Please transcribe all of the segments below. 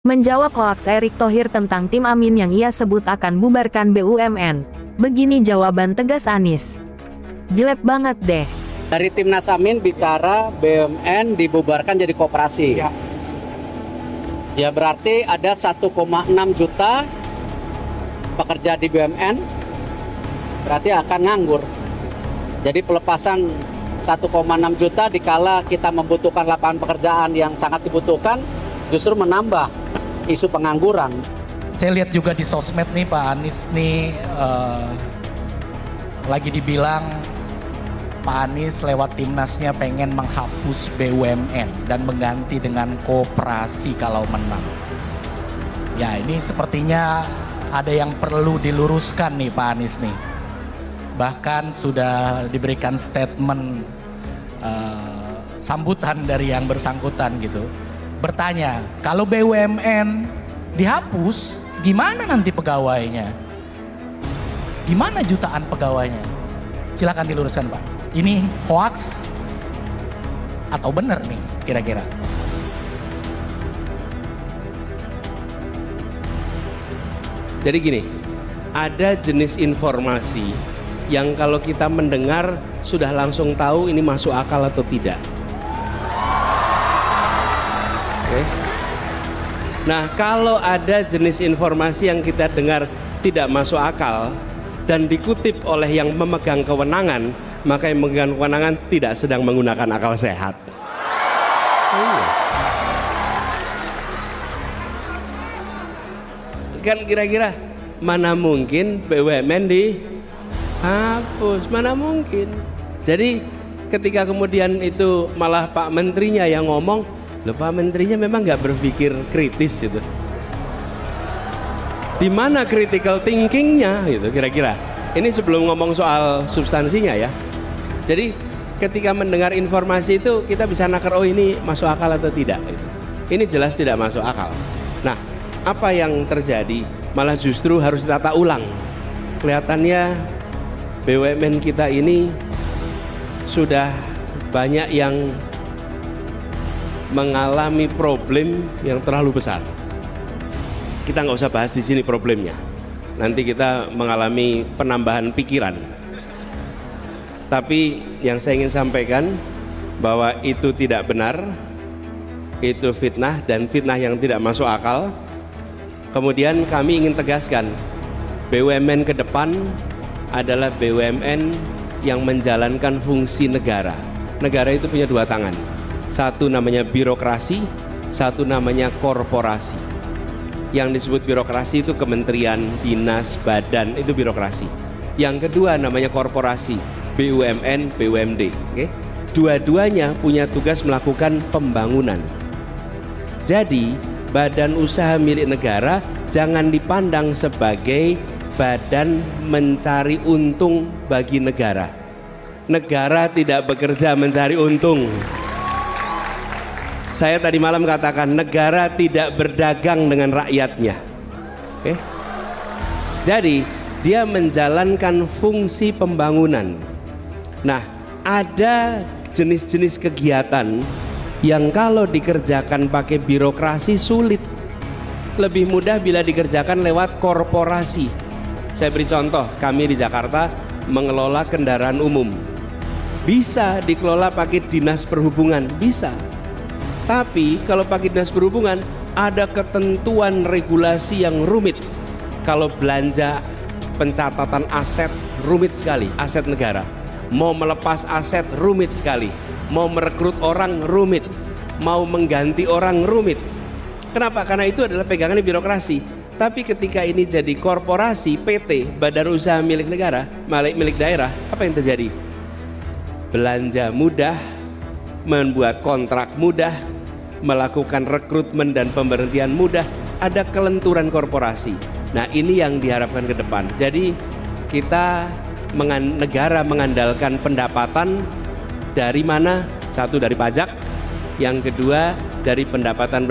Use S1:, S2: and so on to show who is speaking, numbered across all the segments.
S1: Menjawab hoaks Erick Thohir tentang tim Amin yang ia sebut akan bubarkan BUMN, begini jawaban tegas Anies. Jelek banget deh.
S2: Dari Timnas Amin bicara BUMN dibubarkan jadi koperasi. Ya berarti ada 1,6 juta pekerja di BUMN, berarti akan nganggur. Jadi pelepasan 1,6 juta dikala kita membutuhkan lapangan pekerjaan yang sangat dibutuhkan, justru menambah isu pengangguran.
S3: Saya lihat juga di sosmed nih Pak Anies nih lagi dibilang Pak Anies lewat Timnasnya pengen menghapus BUMN dan mengganti dengan koperasi kalau menang. Ya ini sepertinya ada yang perlu diluruskan nih Pak Anies nih. Bahkan sudah diberikan statement sambutan dari yang bersangkutan gitu. Bertanya, kalau BUMN dihapus, gimana nanti pegawainya? Gimana jutaan pegawainya? Silakan diluruskan Pak. Ini hoax atau benar nih kira-kira?
S4: Jadi gini, ada jenis informasi yang kalau kita mendengar sudah langsung tahu ini masuk akal atau tidak. Oke. Nah, kalau ada jenis informasi yang kita dengar tidak masuk akal dan dikutip oleh yang memegang kewenangan, maka yang memegang kewenangan tidak sedang menggunakan akal sehat. Kan kira-kira mana mungkin BUMN dihapus, mana mungkin. Jadi ketika kemudian itu malah Pak Menterinya yang ngomong, loh Pak Menterinya memang nggak berpikir kritis gitu. Di mana critical thinkingnya gitu kira-kira. Ini sebelum ngomong soal substansinya ya. Jadi ketika mendengar informasi itu kita bisa nakar, oh ini masuk akal atau tidak gitu. Ini jelas tidak masuk akal. Nah, apa yang terjadi? Malah justru harus ditata ulang. Kelihatannya BUMN kita ini sudah banyak yang mengalami problem yang terlalu besar. Kita nggak usah bahas di sini problemnya. Nanti kita mengalami penambahan pikiran. Tapi yang saya ingin sampaikan bahwa itu tidak benar, itu fitnah dan fitnah yang tidak masuk akal. Kemudian kami ingin tegaskan, BUMN ke depan adalah BUMN yang menjalankan fungsi negara. Negara itu punya dua tangan. Satu namanya birokrasi, satu namanya korporasi. Yang disebut birokrasi itu kementerian, dinas, badan, itu birokrasi. Yang kedua namanya korporasi, BUMN, BUMD. Okay? Dua-duanya punya tugas melakukan pembangunan. Jadi badan usaha milik negara jangan dipandang sebagai badan mencari untung bagi negara. Negara tidak bekerja mencari untung. Saya tadi malam katakan negara tidak berdagang dengan rakyatnya. Oke? Jadi dia menjalankan fungsi pembangunan. Nah, ada jenis-jenis kegiatan yang kalau dikerjakan pakai birokrasi sulit. Lebih mudah bila dikerjakan lewat korporasi. Saya beri contoh, kami di Jakarta mengelola kendaraan umum. Bisa dikelola pakai dinas perhubungan, bisa. Tapi kalau pakai dinas perhubungan ada ketentuan regulasi yang rumit. Kalau belanja pencatatan aset rumit sekali, aset negara. Mau melepas aset rumit sekali. Mau merekrut orang rumit. Mau mengganti orang rumit. Kenapa? Karena itu adalah pegangan birokrasi. Tapi ketika ini jadi korporasi, PT, badan usaha milik negara, milik daerah, apa yang terjadi? Belanja mudah, membuat kontrak mudah, melakukan rekrutmen dan pemberhentian mudah, ada kelenturan korporasi. Nah, ini yang diharapkan ke depan. Jadi kita negara mengandalkan pendapatan dari mana? Satu dari pajak, yang kedua dari pendapatan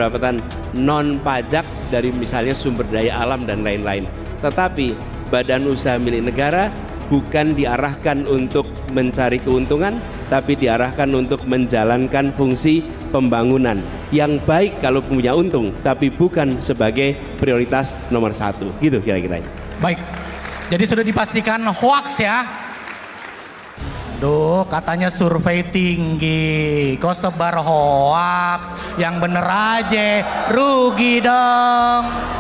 S4: non pajak dari misalnya sumber daya alam dan lain-lain. Tetapi badan usaha milik negara bukan diarahkan untuk mencari keuntungan, tapi diarahkan untuk menjalankan fungsi pembangunan yang baik kalau punya untung, tapi bukan sebagai prioritas nomor 1. Gitu kira-kira.
S3: Baik, jadi sudah dipastikan hoax ya. Aduh, katanya survei tinggi, kok sebar hoax, yang bener aja, rugi dong.